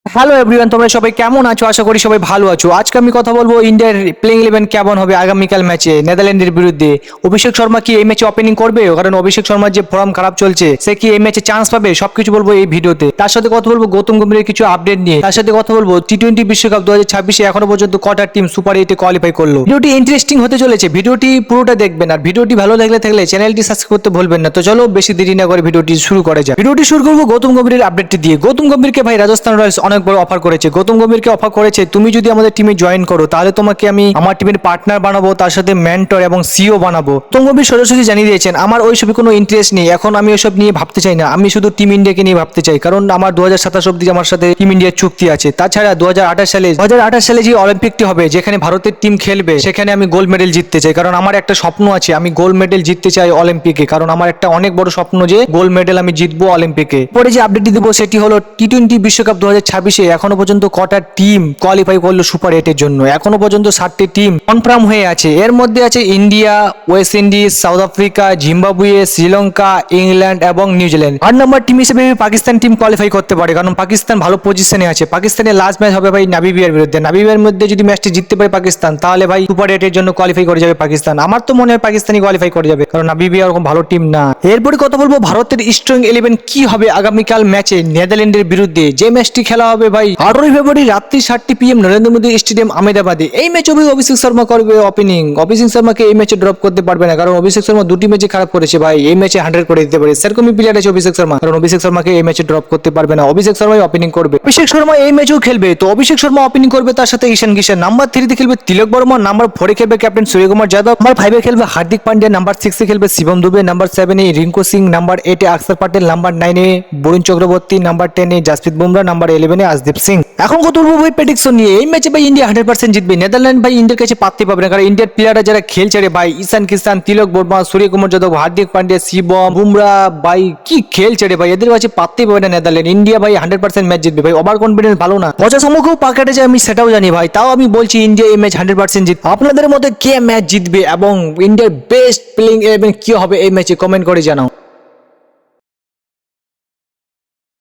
Hello everyone, তোমরা সবাই কেমন আছো? আশা করি সবাই ভালো আছো। আজকে আমি কথা বলবো ইন্ডিয়ার প্লেইং 11 কেমন হবে আগামীকাল ম্যাচে নেদারল্যান্ডের বিরুদ্ধে। অভিষেক শর্মা কি এই ম্যাচে ওপেনিং করবে? কারণ অভিষেক শর্মার যে ফর্ম খারাপ চলছে, সে কি এই ম্যাচে চান্স পাবে? সবকিছু বলবো এই ভিডিওতে। তার সাথে কথা বলবো গৌতম গম্ভীরের কিছু আপডেট নিয়ে। তার সাথে কথা বলবো টি-20 বিশ্বকাপ 2026-এ এখনো পর্যন্ত কটা টিম সুপার 8-এ কোয়ালিফাই করলো। ভিডিওটি ইন্টারেস্টিং হতে চলেছে, ভিডিওটি পুরোটা দেখবেন। আর ভিডিওটি ভালো লাগলে চ্যানেলটি সাবস্ক্রাইব করতে ভুলবেন না। তো চলো বেশি দেরি না করে ভিডিওটি শুরু করা যাক। ভিডিওটি শুরু করবো গৌতম গম্ভীরের আপডেটটি দিয়ে। গৌতম গম্ভীরকে ভাই রাজস্থান রয়্যালস অনেক বড় অফার করেছে। গৌতম গম্ভীরকে অফার করেছে, তুমি যদি আমাদের টিমে জয়েন করো তাহলে তোমাকে আমি আমার টিমের পার্টনার বানাবো, তার সাথে মেন্টর এবং সিও বানাবো। গৌতম গম্ভীর সরাসরি জানিয়ে দিয়েছেন আমার ওইসবে কোনো ইন্টারেস্ট নেই, এখন আমি ওইসব নিয়ে ভাবতে চাই না। আমি শুধু টিম ইন্ডিয়াকে নিয়ে ভাবতে চাই, কারণ আমার 2027 অব্দি আমার সাথে টিম ইন্ডিয়ার চুক্তি আছে। তাছাড়া 2028 সালে যে অলিম্পিকটি হবে, যেখানে ভারতের টিম খেলবে, সেখানে আমি গোল্ড মেডেল জিততে চাই। কারণ আমার একটা স্বপ্ন আছে, আমি গোল্ড মেডেল জিততে চাই অলিম্পিকে। কারণ আমার একটা অনেক বড় স্বপ্ন যে গোল্ড মেডেল আমি জিতবো অলিম্পিকে। পরে যে আপডেটটি দেবো সেটি হলো টি-20 বিশ্বকাপ 2026-এ এখনো পর্যন্ত কটা টিম কোয়ালিফাই করলো সুপার 8-এর জন্য। এখনো পর্যন্ত 7টি টিম কনফার্ম হয়ে আছে। এর মধ্যে আছে India, West Indies, south Africa, Zimbabwe, Sri Lanka, England এবং নিউজিল্যান্ড। 8 নম্বর টিম হিসেবে পাকিস্তান টিম কোয়ালিফাই করতে পারে, কারণ পাকিস্তান ভালো পজিশনে আছে। পাকিস্তানের লাস্ট ম্যাচ হবে ভাই নামিবিয়ার বিরুদ্ধে। নামিবিয়ার মধ্যে যদি ম্যাচটি জিততে পারে পাকিস্তান, তাহলে ভাই সুপার 8-এর জন্য কোয়ালিফাই করে যাবে পাকিস্তান। আমার তো মনে হয় পাকিস্তানই কোয়ালিফাই করে যাবে, কারণ নামিবিয়া ওরকম ভালো টিম না। এরপরে কথা বলবো ভারতের স্ট্রং 11 কি হবে আগামীকাল ম্যাচে নেদারল্যান্ডের বিরুদ্ধে। যে ম্যাচটি খেলা হবে ভাই 18 ফেব্রুয়ারি রাত্রি 7টি PM নরেন্দ্র মোদী স্টেডিয়াম আহমেদাবাদে। এই ম্যাচে অভিষেক শর্মা করবে ওপেনিং। অভিষেক শর্মাকে এই ম্যাচে ড্রপ করতে পারবে না, কারণ অভিষেক শর্মা দুটি ম্যাচে খারাপ করেছে ভাই। এই ম্যাচে 100 করে দিতে পারে, সেরকমই প্লেয়ার আছে অভিষেক শর্মা, কারণ অভিষেক শর্মাকে এই ম্যাচে ড্রপ করতে পারবে না। অভিষেক শর্মাই ওপেনিং করবে। অভিষেক শর্মা এই ম্যাচেও খেলবে, তো অভিষেক শর্মা ওপেনিং করবে, তার সাথে ঈশান কিষান। নাম্বার 3-তে খেলবে তিলক বর্মা, নাম্বার 4-এ খেলবে ক্যাপ্টেন সূর্যকুমার যাদব, নাম্বার 5-এ খেলবে হার্দিক পান্ডিয়া, নাম্বার 6-এ খেলবে শিবম দুবে, নাম্বার 7-এ রিঙ্কু সিং, নাম্বার 8-এ অক্ষর প্যাটেল, নাম্বার 9-এ বরুণ চক্রবর্তী, নাম্বার 10-এ জাসপ্রীত বুমরা, নাম্বার 11-এ আশদীপ সিং। এখন কত বলবো ভাই প্রেডিকশন নিয়ে। এই ম্যাচে ভাই ইন্ডিয়া 100% জিতবে। নেদারল্যান্ড ভাই ইন্ডিয়ার কাছে পাততে পারবে না, কারণ ইন্ডিয়ার প্লেয়াররা যারা খেলছে রে ভাই, ঈশান কিষান, তিলক বর্মা, সূর্যকুমার যাদব, হার্দিক পান্ডিয়া, শিবম বুমরা, ভাই কি খেলছে রে ভাই, এদের কাছে পাততেই পারবে না নেদারল্যান্ড। ইন্ডিয়া ভাই 100% ম্যাচ জিতবে ভাই। ওভার কনফিডেন্স ভালো না, মজা সম্মুখেও পাকাটে যায়, আমি সেটাও জানি ভাই। তাও আমি বলছি ইন্ডিয়া এই ম্যাচ 100% জিতবে। আপনাদের মধ্যে কে ম্যাচ জিতবে এবং ইন্ডিয়ার বেস্ট প্লেইং 11 কি হবে এই ম্যাচে কমেন্ট করে জানাও।